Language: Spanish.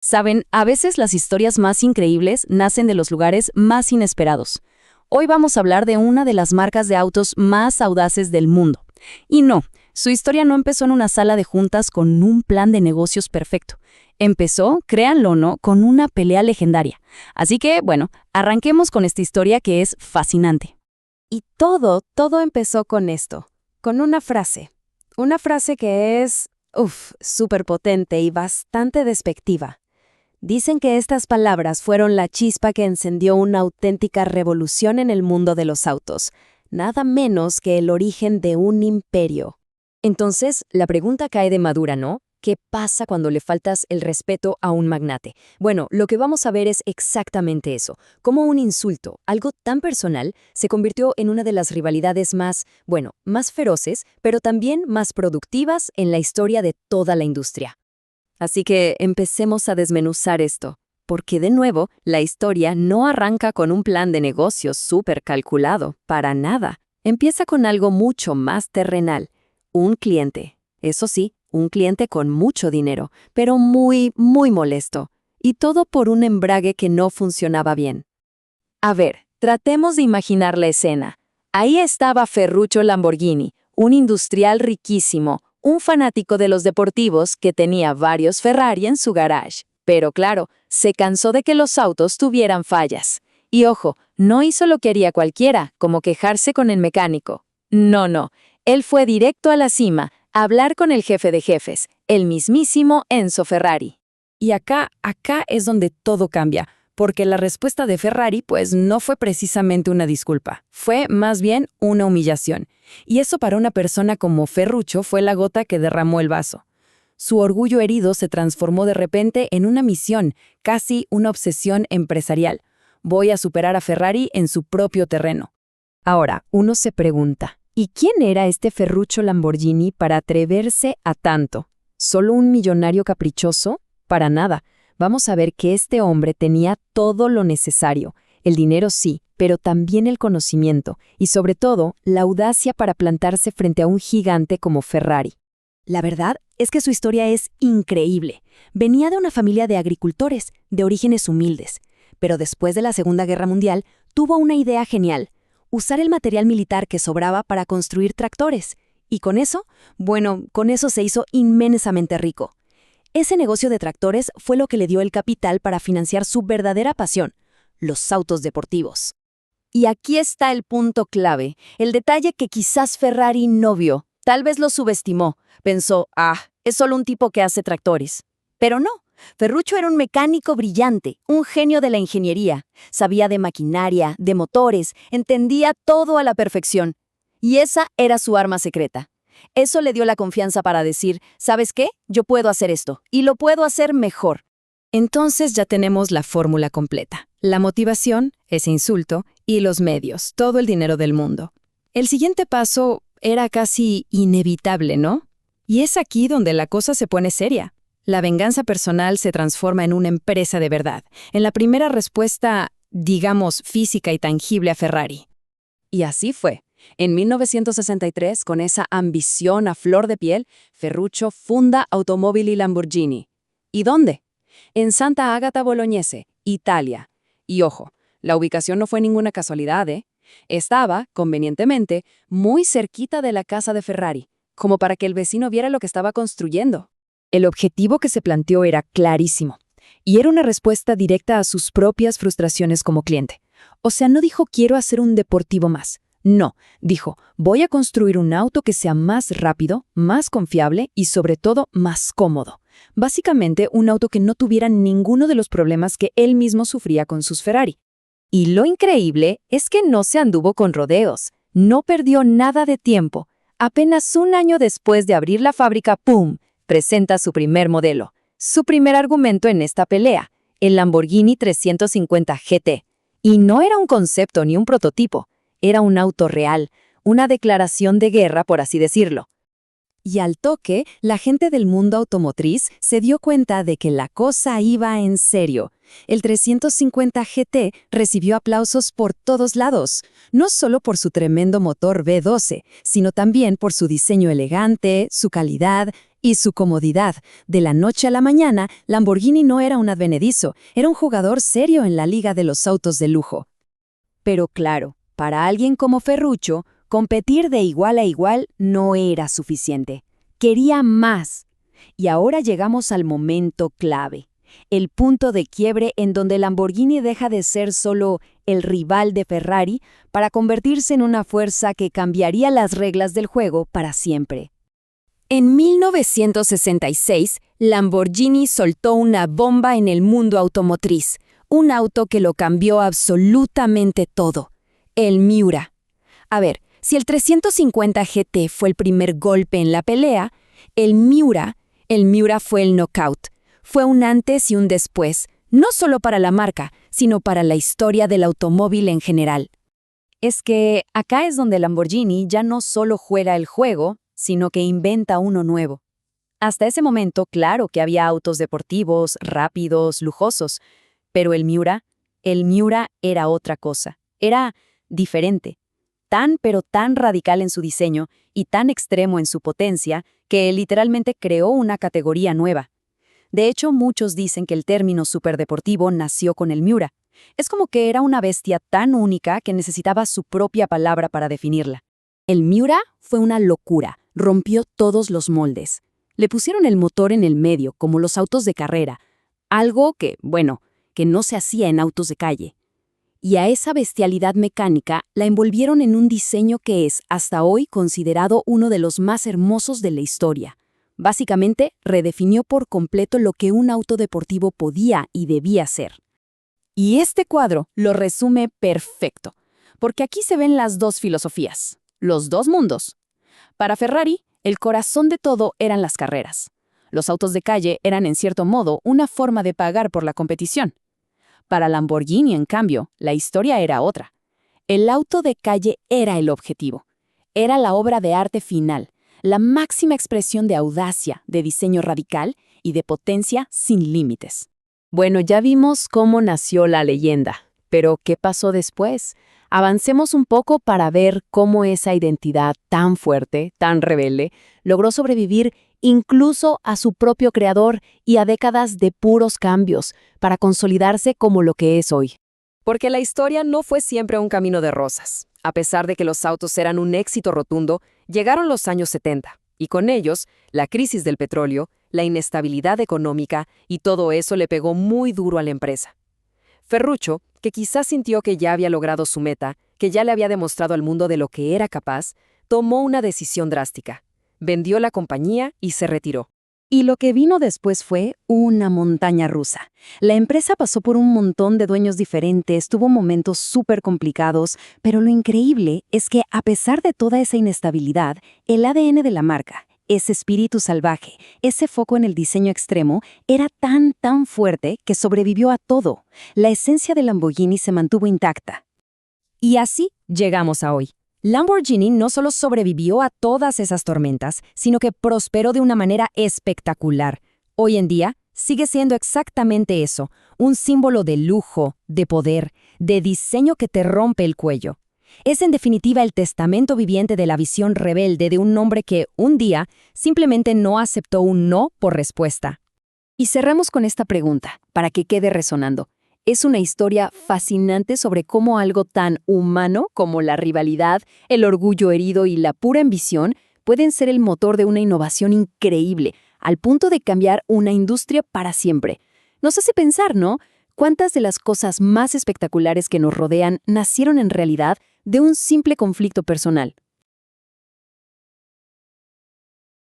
Saben, a veces las historias más increíbles nacen de los lugares más inesperados. Hoy vamos a hablar de una de las marcas de autos más audaces del mundo. Y no, su historia no empezó en una sala de juntas con un plan de negocios perfecto. Empezó, créanlo o no, con una pelea legendaria. Así que, bueno, arranquemos con esta historia que es fascinante. Y todo empezó con esto, con una frase. Una frase que es, súper potente y bastante despectiva. Dicen que estas palabras fueron la chispa que encendió una auténtica revolución en el mundo de los autos, nada menos que el origen de un imperio. Entonces, la pregunta cae de madura, ¿no? ¿Qué pasa cuando le faltas el respeto a un magnate? Bueno, lo que vamos a ver es exactamente eso. Cómo un insulto, algo tan personal, se convirtió en una de las rivalidades más feroces, pero también más productivas en la historia de toda la industria. Así que empecemos a desmenuzar esto, porque de nuevo, la historia no arranca con un plan de negocios súper calculado, para nada. Empieza con algo mucho más terrenal, un cliente. Eso sí, un cliente con mucho dinero, pero muy molesto. Y todo por un embrague que no funcionaba bien. A ver, tratemos de imaginar la escena. Ahí estaba Ferruccio Lamborghini, un industrial riquísimo, un fanático de los deportivos que tenía varios Ferrari en su garage. Pero claro, se cansó de que los autos tuvieran fallas. Y ojo, no hizo lo que haría cualquiera, como quejarse con el mecánico. No, él fue directo a la cima, a hablar con el jefe de jefes, el mismísimo Enzo Ferrari. Y acá es donde todo cambia, porque la respuesta de Ferrari pues no fue precisamente una disculpa, fue más bien una humillación. Y eso para una persona como Ferruccio fue la gota que derramó el vaso. Su orgullo herido se transformó de repente en una misión, casi una obsesión empresarial. Voy a superar a Ferrari en su propio terreno. Ahora, uno se pregunta, ¿y quién era este Ferruccio Lamborghini para atreverse a tanto? ¿Solo un millonario caprichoso? Para nada. Vamos a ver que este hombre tenía todo lo necesario. El dinero sí, pero también el conocimiento y sobre todo la audacia para plantarse frente a un gigante como Ferrari. La verdad es que su historia es increíble. Venía de una familia de agricultores, de orígenes humildes, pero después de la Segunda Guerra Mundial tuvo una idea genial: usar el material militar que sobraba para construir tractores. Y con eso se hizo inmensamente rico. Ese negocio de tractores fue lo que le dio el capital para financiar su verdadera pasión, los autos deportivos. Y aquí está el punto clave, el detalle que quizás Ferrari no vio, tal vez lo subestimó, pensó, es solo un tipo que hace tractores. Pero no, Ferruccio era un mecánico brillante, un genio de la ingeniería, sabía de maquinaria, de motores, entendía todo a la perfección. Y esa era su arma secreta. Eso le dio la confianza para decir, ¿sabes qué? Yo puedo hacer esto, y lo puedo hacer mejor. Entonces ya tenemos la fórmula completa. La motivación, ese insulto, y los medios, todo el dinero del mundo. El siguiente paso era casi inevitable, ¿no? Y es aquí donde la cosa se pone seria. La venganza personal se transforma en una empresa de verdad, en la primera respuesta, digamos, física y tangible a Ferrari. Y así fue. En 1963, con esa ambición a flor de piel, Ferruccio funda Automobili Lamborghini. ¿Y dónde? En Santa Agata Bolognese, Italia. Y ojo, la ubicación no fue ninguna casualidad, ¿eh? Estaba, convenientemente, muy cerquita de la casa de Ferrari, como para que el vecino viera lo que estaba construyendo. El objetivo que se planteó era clarísimo, y era una respuesta directa a sus propias frustraciones como cliente. O sea, no dijo quiero hacer un deportivo más. No, dijo, voy a construir un auto que sea más rápido, más confiable y sobre todo más cómodo. Básicamente un auto que no tuviera ninguno de los problemas que él mismo sufría con sus Ferrari. Y lo increíble es que no se anduvo con rodeos, no perdió nada de tiempo. Apenas un año después de abrir la fábrica, ¡pum!, presenta su primer modelo. Su primer argumento en esta pelea, el Lamborghini 350 GT. Y no era un concepto ni un prototipo. Era un auto real, una declaración de guerra, por así decirlo. Y al toque, la gente del mundo automotriz se dio cuenta de que la cosa iba en serio. El 350 GT recibió aplausos por todos lados, no solo por su tremendo motor V12, sino también por su diseño elegante, su calidad Y su comodidad. De la noche a la mañana, Lamborghini no era un advenedizo, era un jugador serio en la liga de los autos de lujo. Pero claro, para alguien como Ferruccio, competir de igual a igual no era suficiente. Quería más. Y ahora llegamos al momento clave, el punto de quiebre en donde Lamborghini deja de ser solo el rival de Ferrari para convertirse en una fuerza que cambiaría las reglas del juego para siempre. En 1966, Lamborghini soltó una bomba en el mundo automotriz, un auto que lo cambió absolutamente todo, el Miura. A ver, si el 350 GT fue el primer golpe en la pelea, el Miura fue el knockout. Fue un antes y un después, no solo para la marca, sino para la historia del automóvil en general. Es que acá es donde Lamborghini ya no solo juega el juego, sino que inventa uno nuevo. Hasta ese momento, claro que había autos deportivos, rápidos, lujosos, pero el Miura era otra cosa. Era diferente. Pero tan radical en su diseño y tan extremo en su potencia que literalmente creó una categoría nueva. De hecho, muchos dicen que el término superdeportivo nació con el Miura. Es como que era una bestia tan única que necesitaba su propia palabra para definirla. El Miura fue una locura, rompió todos los moldes. Le pusieron el motor en el medio, como los autos de carrera, algo que no se hacía en autos de calle. Y a esa bestialidad mecánica la envolvieron en un diseño que es, hasta hoy, considerado uno de los más hermosos de la historia. Básicamente, redefinió por completo lo que un auto deportivo podía y debía ser. Y este cuadro lo resume perfecto, porque aquí se ven las dos filosofías, los dos mundos. Para Ferrari, el corazón de todo eran las carreras. Los autos de calle eran, en cierto modo, una forma de pagar por la competición. Para Lamborghini, en cambio, la historia era otra. El auto de calle era el objetivo. Era la obra de arte final, la máxima expresión de audacia, de diseño radical y de potencia sin límites. Bueno, ya vimos cómo nació la leyenda, pero ¿qué pasó después? Avancemos un poco para ver cómo esa identidad tan fuerte, tan rebelde, logró sobrevivir incluso a su propio creador y a décadas de puros cambios para consolidarse como lo que es hoy. Porque la historia no fue siempre un camino de rosas. A pesar de que los autos eran un éxito rotundo, llegaron los años 70, y con ellos, la crisis del petróleo, la inestabilidad económica, y todo eso le pegó muy duro a la empresa. Ferruccio, que quizás sintió que ya había logrado su meta, que ya le había demostrado al mundo de lo que era capaz, tomó una decisión drástica. Vendió la compañía y se retiró. Y lo que vino después fue una montaña rusa. La empresa pasó por un montón de dueños diferentes, tuvo momentos súper complicados, pero lo increíble es que a pesar de toda esa inestabilidad, el ADN de la marca, ese espíritu salvaje, ese foco en el diseño extremo, era tan fuerte que sobrevivió a todo. La esencia de Lamborghini se mantuvo intacta. Y así llegamos a hoy. Lamborghini no solo sobrevivió a todas esas tormentas, sino que prosperó de una manera espectacular. Hoy en día, sigue siendo exactamente eso, un símbolo de lujo, de poder, de diseño que te rompe el cuello. Es en definitiva el testamento viviente de la visión rebelde de un hombre que, un día, simplemente no aceptó un no por respuesta. Y cerramos con esta pregunta, para que quede resonando. Es una historia fascinante sobre cómo algo tan humano como la rivalidad, el orgullo herido y la pura ambición pueden ser el motor de una innovación increíble, al punto de cambiar una industria para siempre. Nos hace pensar, ¿no? ¿Cuántas de las cosas más espectaculares que nos rodean nacieron en realidad de un simple conflicto personal,